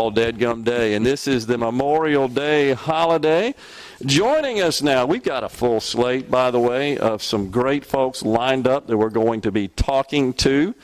all dadgum day, and this is the Memorial Day holiday. Joining us now, we've got a full slate, by the way, of some great folks lined up that we're going to be talking to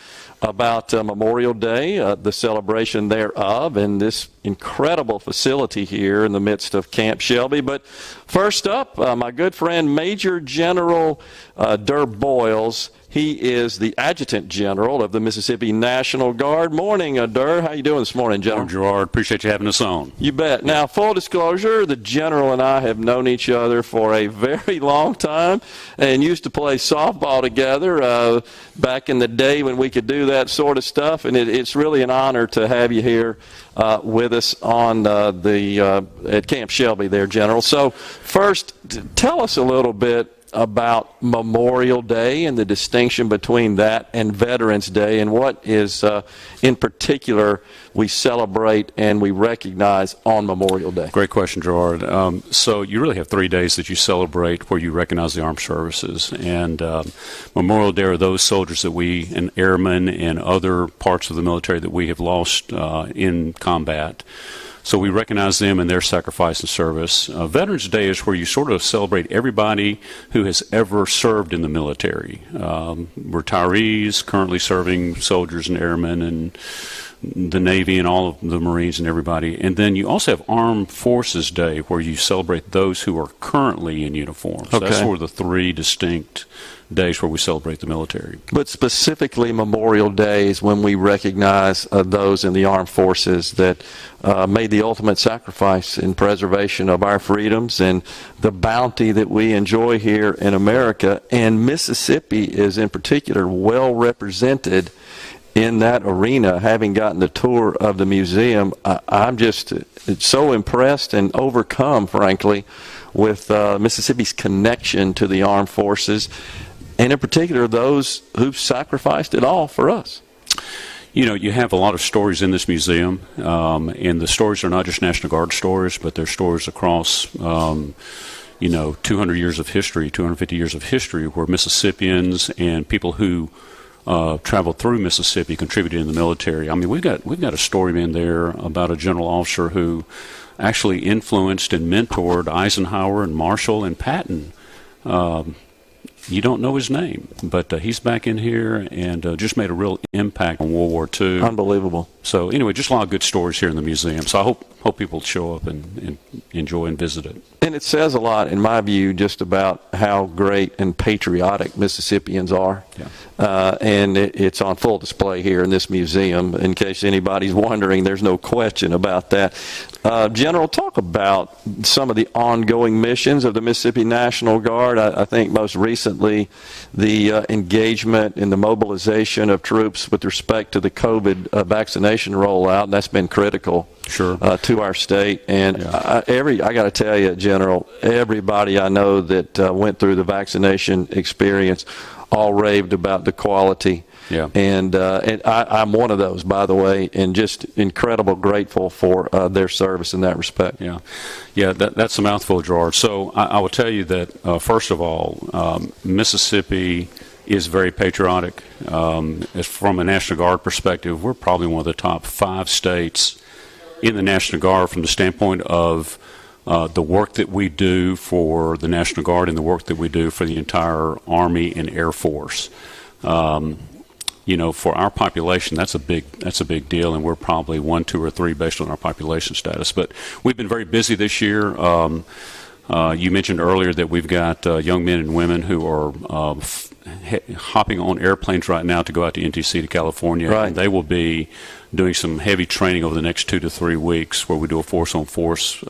about Memorial Day, the celebration thereof, and this incredible facility here in the midst of Camp Shelby. But first up, my good friend Major General Boyles. He is the Adjutant General of the Mississippi National Guard. Morning, Dur. How you doing this morning, General? Morning, Gerard. Appreciate you having us on. You bet. Now, full disclosure, the General and I have known each other for a very long time and used to play softball together back in the day when we could do that sort of stuff. And it's really an honor to have you here with us on at Camp Shelby there, General. So first, tell us a little bit about Memorial Day and the distinction between that and Veterans Day, and what is in particular we celebrate and we recognize on Memorial Day. Great question, Gerard. So you really have 3 days that you celebrate where you recognize the armed services, and Memorial Day are those soldiers that we, and airmen and other parts of the military that we have lost in combat. So we recognize them and their sacrifice and service. Veterans Day is where you sort of celebrate everybody who has ever served in the military. Retirees, currently serving soldiers and airmen, and the Navy and all of the Marines and everybody. And then you also have Armed Forces Day, where you celebrate those who are currently in uniform. So that's sort of the three distinct days where we celebrate the military. But specifically Memorial Day is when we recognize those in the armed forces that made the ultimate sacrifice in preservation of our freedoms and the bounty that we enjoy here in America. And Mississippi is in particular well represented in that arena. Having gotten the tour of the museum, I'm just so impressed and overcome, frankly, with Mississippi's connection to the armed forces, and in particular those who've sacrificed it all for us. You know, you have a lot of stories in this museum, and the stories are not just National Guard stories, but they're stories across 200 years of history, 250 years of history, where Mississippians and people who traveled through Mississippi contributed in the military. I mean, we've got a story in there about a general officer who actually influenced and mentored Eisenhower and Marshall and Patton. You don't know his name, but he's back in here and just made a real impact on World War II. Unbelievable. So anyway, just a lot of good stories here in the museum. So I hope people show up and enjoy and visit it. And it says a lot, in my view, just about how great and patriotic Mississippians are. Yeah. And it's on full display here in this museum. In case anybody's wondering, there's no question about that. General, talk about some of the ongoing missions of the Mississippi National Guard. I think most recently the engagement in the mobilization of troops with respect to the COVID vaccination rollout. That's been critical. Sure. To our state. And yeah. I got to tell you, General, everybody I know that went through the vaccination experience all raved about the quality. Yeah. And I'm one of those, by the way, and just incredible grateful for their service in that respect. Yeah. Yeah, that's a mouthful, Gerard. So I will tell you that, first of all, Mississippi is very patriotic. As from a National Guard perspective, we're probably one of the top 5 states in the National Guard from the standpoint of the work that we do for the National Guard and the work that we do for the entire Army and Air Force. For our population, that's a big deal, and we're probably 1, 2, or 3 based on our population status. But we've been very busy this year. You mentioned earlier that we've got young men and women who are hopping on airplanes right now to go out to NTC to California. Right. And they will be doing some heavy training over the next 2 to 3 weeks where we do a force-on-force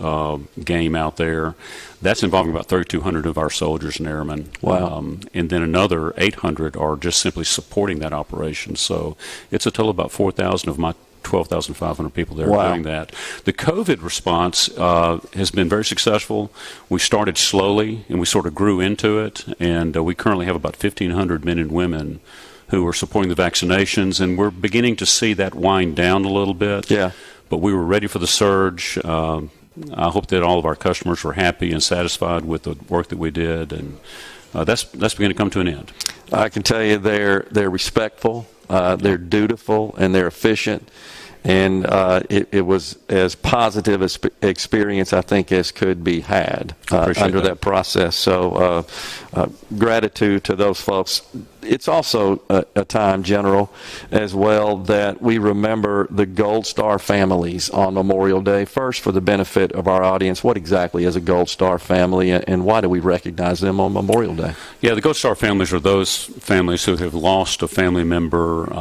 game out there. That's involving about 3,200 of our soldiers and airmen. Wow. And then another 800 are just simply supporting that operation. So it's a total of about 4,000 of my 12,500 people there doing that. The COVID response has been very successful. We started slowly, and we sort of grew into it, and we currently have about 1,500 men and women who are supporting the vaccinations, and we're beginning to see that wind down a little bit. Yeah. But we were ready for the surge. I hope that all of our customers were happy and satisfied with the work that we did, and that's beginning to come to an end. I can tell you they're respectful, they're dutiful, and they're efficient. and it was as positive an experience, I think, as could be had under that process. So gratitude to those folks. It's also a time, General, as well, that we remember the Gold Star families on Memorial Day. First, for the benefit of our audience, what exactly is a Gold Star family, and why do we recognize them on Memorial Day? Yeah, the Gold Star families are those families who have lost a family member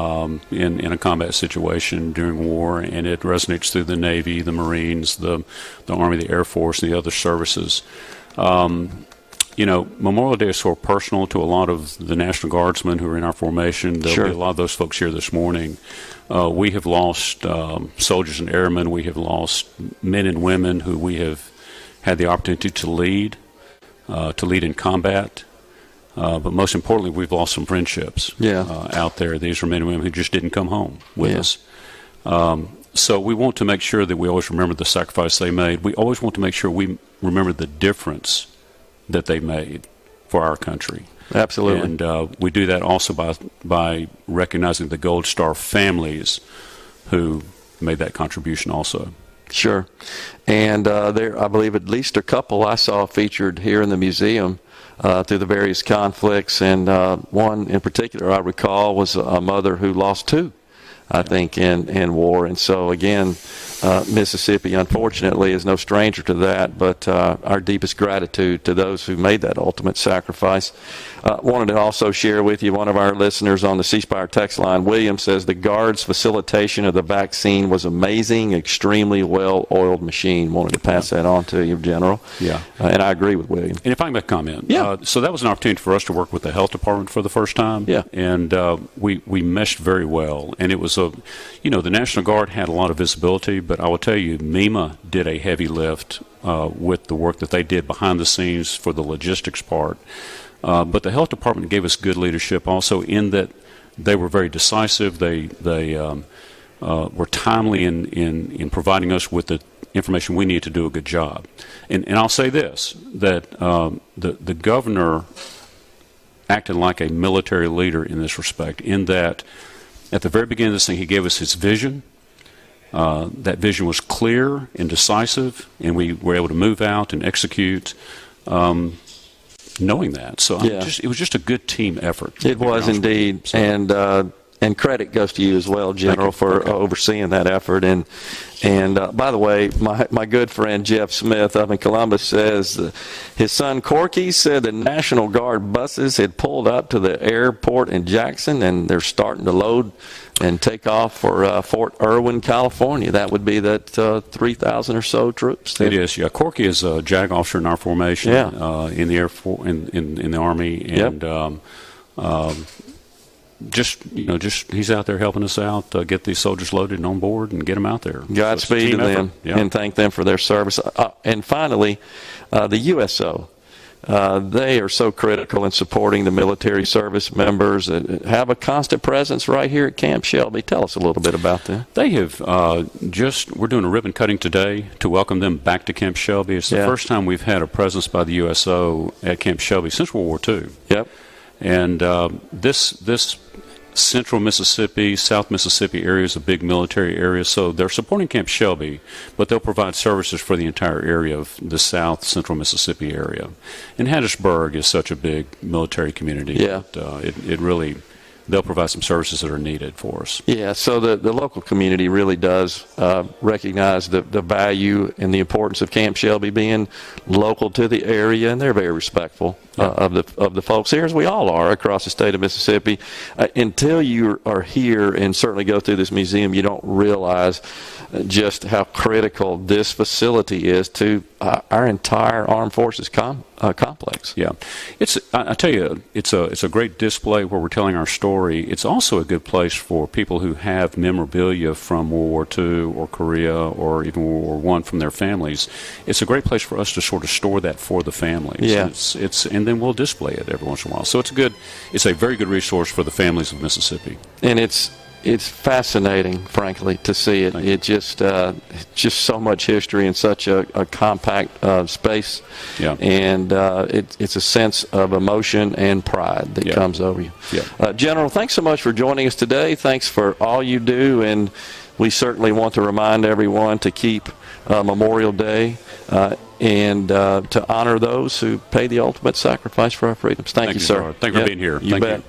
in a combat situation during war, and it resonates through the Navy, the Marines, the Army, the Air Force, and the other services. Memorial Day is so personal to a lot of the National Guardsmen who are in our formation. There'll be a lot of those folks here this morning. We have lost soldiers and airmen. We have lost men and women who we have had the opportunity to lead in combat. But most importantly, we've lost some friendships out there. These are men and women who just didn't come home with us. So we want to make sure that we always remember the sacrifice they made. We always want to make sure we remember the difference that they made for our country. Absolutely. And we do that also by recognizing the Gold Star families who made that contribution also. Sure. And there, I believe, at least a couple I saw featured here in the museum through the various conflicts, and one in particular I recall was a mother who lost two, I think, in war. And so, again, Mississippi, unfortunately, is no stranger to that, but our deepest gratitude to those who made that ultimate sacrifice. Wanted to also share with you, one of our listeners on the C Spire text line, William, says the Guard's facilitation of the vaccine was amazing, extremely well-oiled machine. Wanted to pass that on to you, General. Yeah. And I agree with William. And if I can make a comment. Yeah. So that was an opportunity for us to work with the health department for the first time. Yeah. And we meshed very well. And it was the National Guard had a lot of visibility, but I will tell you, MEMA did a heavy lift with the work that they did behind the scenes for the logistics part. But the health department gave us good leadership also in that they were very decisive. They were timely in providing us with the information we needed to do a good job. And I'll say this, that the governor acted like a military leader in this respect, in that at the very beginning of this thing, he gave us his vision. That vision was clear and decisive, and we were able to move out and execute knowing that. So it was just a good team effort. It was indeed. So. And credit goes to you as well, General, for overseeing that effort. And by the way, my good friend Jeff Smith up in Columbus says his son Corky said the National Guard buses had pulled up to the airport in Jackson, and they're starting to load and take off for Fort Irwin, California. That would be that 3,000 or so troops. It is, yeah. Corky is a JAG officer in our formation in the Air Force, in the Army, and just he's out there helping us out, get these soldiers loaded and on board and get them out there. Godspeed to them, and thank them for their service. And finally, the USO. They are so critical in supporting the military service members that have a constant presence right here at Camp Shelby. Tell us a little bit about them. They have we're doing a ribbon cutting today to welcome them back to Camp Shelby. It's the first time we've had a presence by the USO at Camp Shelby since World War II. Yep. And this central Mississippi, South Mississippi area is a big military area, so they're supporting Camp Shelby, but they'll provide services for the entire area of the South Central Mississippi area. And Hattiesburg is such a big military community that it really, they'll provide some services that are needed for us. Yeah, so the local community really does recognize the value and the importance of Camp Shelby being local to the area, and they're very respectful of the folks here, as we all are across the state of Mississippi. Until you are here and certainly go through this museum, you don't realize just how critical this facility is to our entire armed forces complex. Yeah, I tell you, it's a great display where we're telling our story. It's also a good place for people who have memorabilia from World War II or Korea or even World War I from their families. It's a great place for us to sort of store that for the families. Yeah. And then we'll display it every once in a while. So it's a very good resource for the families of Mississippi. And it's fascinating, frankly, to see it. It's just so much history in such a compact space. Yeah. And it's a sense of emotion and pride that comes over you. Yeah. General, thanks so much for joining us today. Thanks for all you do, and we certainly want to remind everyone to keep Memorial Day and to honor those who pay the ultimate sacrifice for our freedoms. Thank you, sir. Gerard. Thank you for being here. You bet.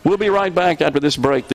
We'll be right back after this break.